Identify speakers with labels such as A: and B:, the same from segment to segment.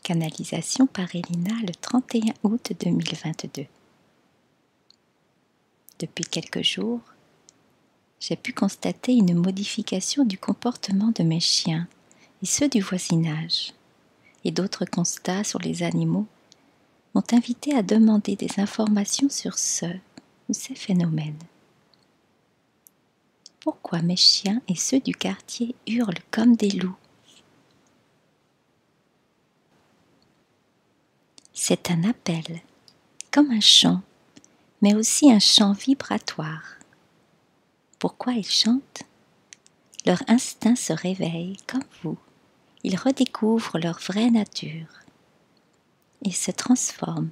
A: Canalisation par Elina le 31 août 2022. Depuis quelques jours, j'ai pu constater une modification du comportement de mes chiens et ceux du voisinage, et d'autres constats sur les animaux m'ont invité à demander des informations sur ce ou ces phénomènes. Pourquoi mes chiens et ceux du quartier hurlent comme des loups? C'est un appel, comme un chant, mais aussi un chant vibratoire. Pourquoi ils chantent? Leur instinct se réveille comme vous. Ils redécouvrent leur vraie nature. Ils se transforment.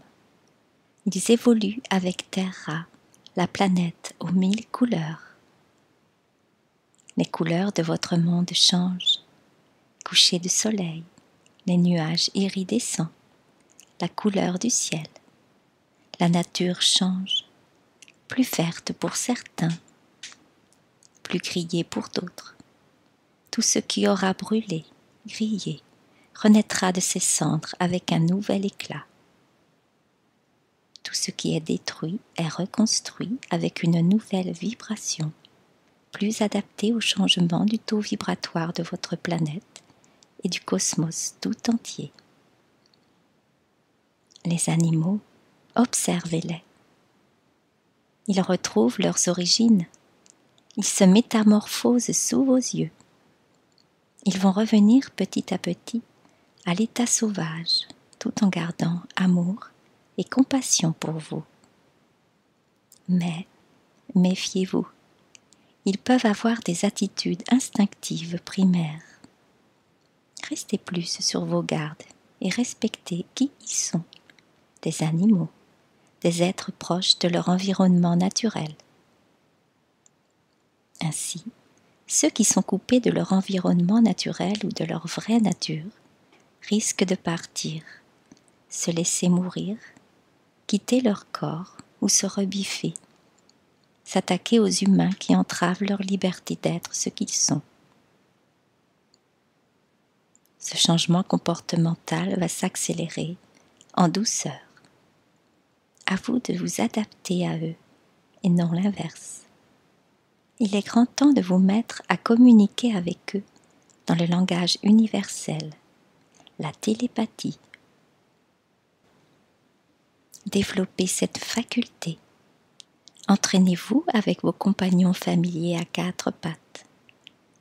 A: Ils évoluent avec Terra, la planète aux 1000 couleurs. Les couleurs de votre monde changent. Coucher de soleil, les nuages iridescents, la couleur du ciel. La nature change, plus verte pour certains, plus grillée pour d'autres. Tout ce qui aura brûlé, grillé, renaîtra de ses cendres avec un nouvel éclat. Tout ce qui est détruit est reconstruit avec une nouvelle vibration, plus adaptée au changement du taux vibratoire de votre planète et du cosmos tout entier. Les animaux, observez-les. Ils retrouvent leurs origines. Ils se métamorphosent sous vos yeux. Ils vont revenir petit à petit à l'état sauvage, tout en gardant amour et compassion pour vous. Mais méfiez-vous, ils peuvent avoir des attitudes instinctives primaires. Restez plus sur vos gardes et respectez qui ils sont, des animaux, des êtres proches de leur environnement naturel. Ainsi, ceux qui sont coupés de leur environnement naturel ou de leur vraie nature risquent de partir, se laisser mourir, quitter leur corps ou se rebiffer, s'attaquer aux humains qui entravent leur liberté d'être ce qu'ils sont. Ce changement comportemental va s'accélérer en douceur. À vous de vous adapter à eux et non l'inverse. Il est grand temps de vous mettre à communiquer avec eux dans le langage universel, la télépathie. Développez cette faculté. Entraînez-vous avec vos compagnons familiers à quatre pattes.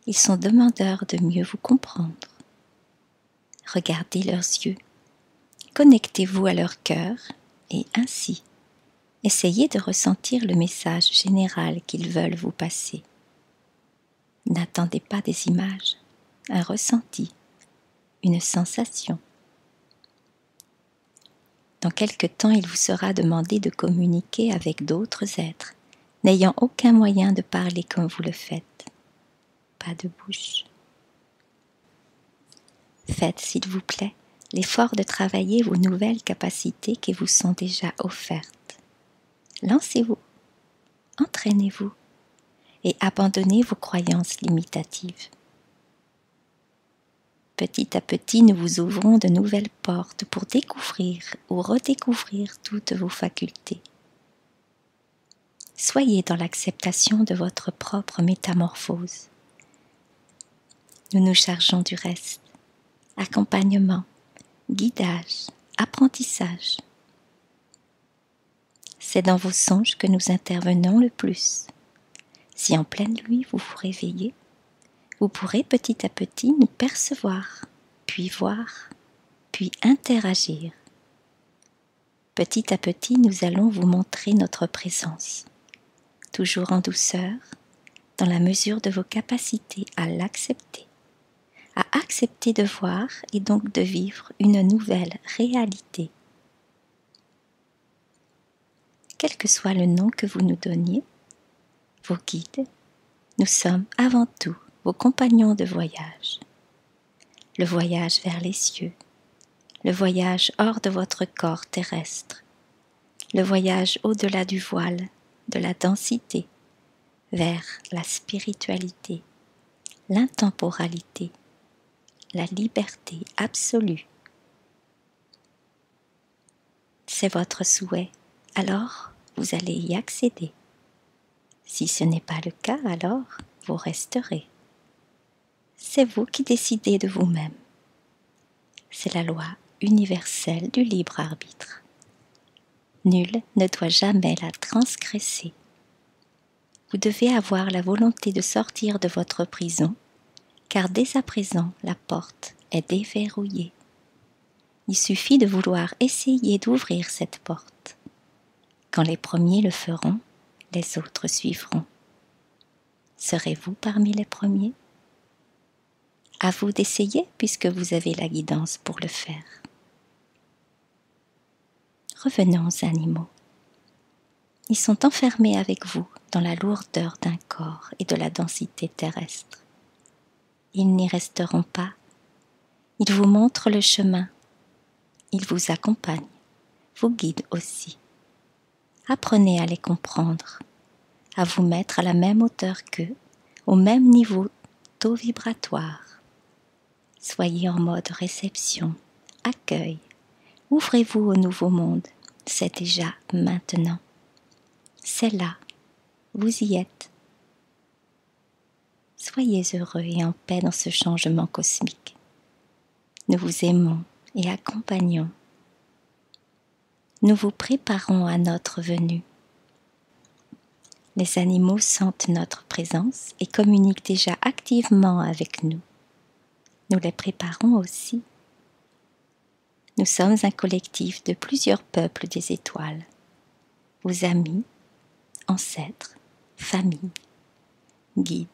A: Ils sont demandeurs de mieux vous comprendre. Regardez leurs yeux. Connectez-vous à leur cœur et ainsi, essayez de ressentir le message général qu'ils veulent vous passer. N'attendez pas des images, un ressenti, une sensation. Dans quelque temps, il vous sera demandé de communiquer avec d'autres êtres, n'ayant aucun moyen de parler comme vous le faites. Pas de bouche. Faites, s'il vous plaît, l'effort de travailler vos nouvelles capacités qui vous sont déjà offertes. Lancez-vous, entraînez-vous et abandonnez vos croyances limitatives. Petit à petit, nous vous ouvrons de nouvelles portes pour découvrir ou redécouvrir toutes vos facultés. Soyez dans l'acceptation de votre propre métamorphose. Nous nous chargeons du reste. Accompagnement, guidage, apprentissage. C'est dans vos songes que nous intervenons le plus. Si en pleine nuit vous vous réveillez, vous pourrez petit à petit nous percevoir, puis voir, puis interagir. Petit à petit, nous allons vous montrer notre présence, toujours en douceur, dans la mesure de vos capacités à l'accepter, à accepter de voir et donc de vivre une nouvelle réalité. Quel que soit le nom que vous nous donniez, vos guides, nous sommes avant tout vos compagnons de voyage. Le voyage vers les cieux, le voyage hors de votre corps terrestre, le voyage au-delà du voile, de la densité, vers la spiritualité, l'intemporalité, la liberté absolue. c'est votre souhait, alors vous allez y accéder. Si ce n'est pas le cas, alors vous resterez. C'est vous qui décidez de vous-même. C'est la loi universelle du libre arbitre. Nul ne doit jamais la transgresser. Vous devez avoir la volonté de sortir de votre prison, car dès à présent la porte est déverrouillée. Il suffit de vouloir essayer d'ouvrir cette porte. Quand les premiers le feront, les autres suivront. Serez-vous parmi les premiers? À vous d'essayer puisque vous avez la guidance pour le faire. Revenons aux animaux. Ils sont enfermés avec vous dans la lourdeur d'un corps et de la densité terrestre. Ils n'y resteront pas. Ils vous montrent le chemin. Ils vous accompagnent, vous guident aussi. Apprenez à les comprendre, à vous mettre à la même hauteur qu'eux, au même niveau taux vibratoire. Soyez en mode réception, accueil. Ouvrez-vous au nouveau monde, c'est déjà maintenant. C'est là, vous y êtes. Soyez heureux et en paix dans ce changement cosmique. Nous vous aimons et accompagnons. Nous vous préparons à notre venue. Les animaux sentent notre présence et communiquent déjà activement avec nous. Nous les préparons aussi. Nous sommes un collectif de plusieurs peuples des étoiles. Vos amis, ancêtres, familles, guides.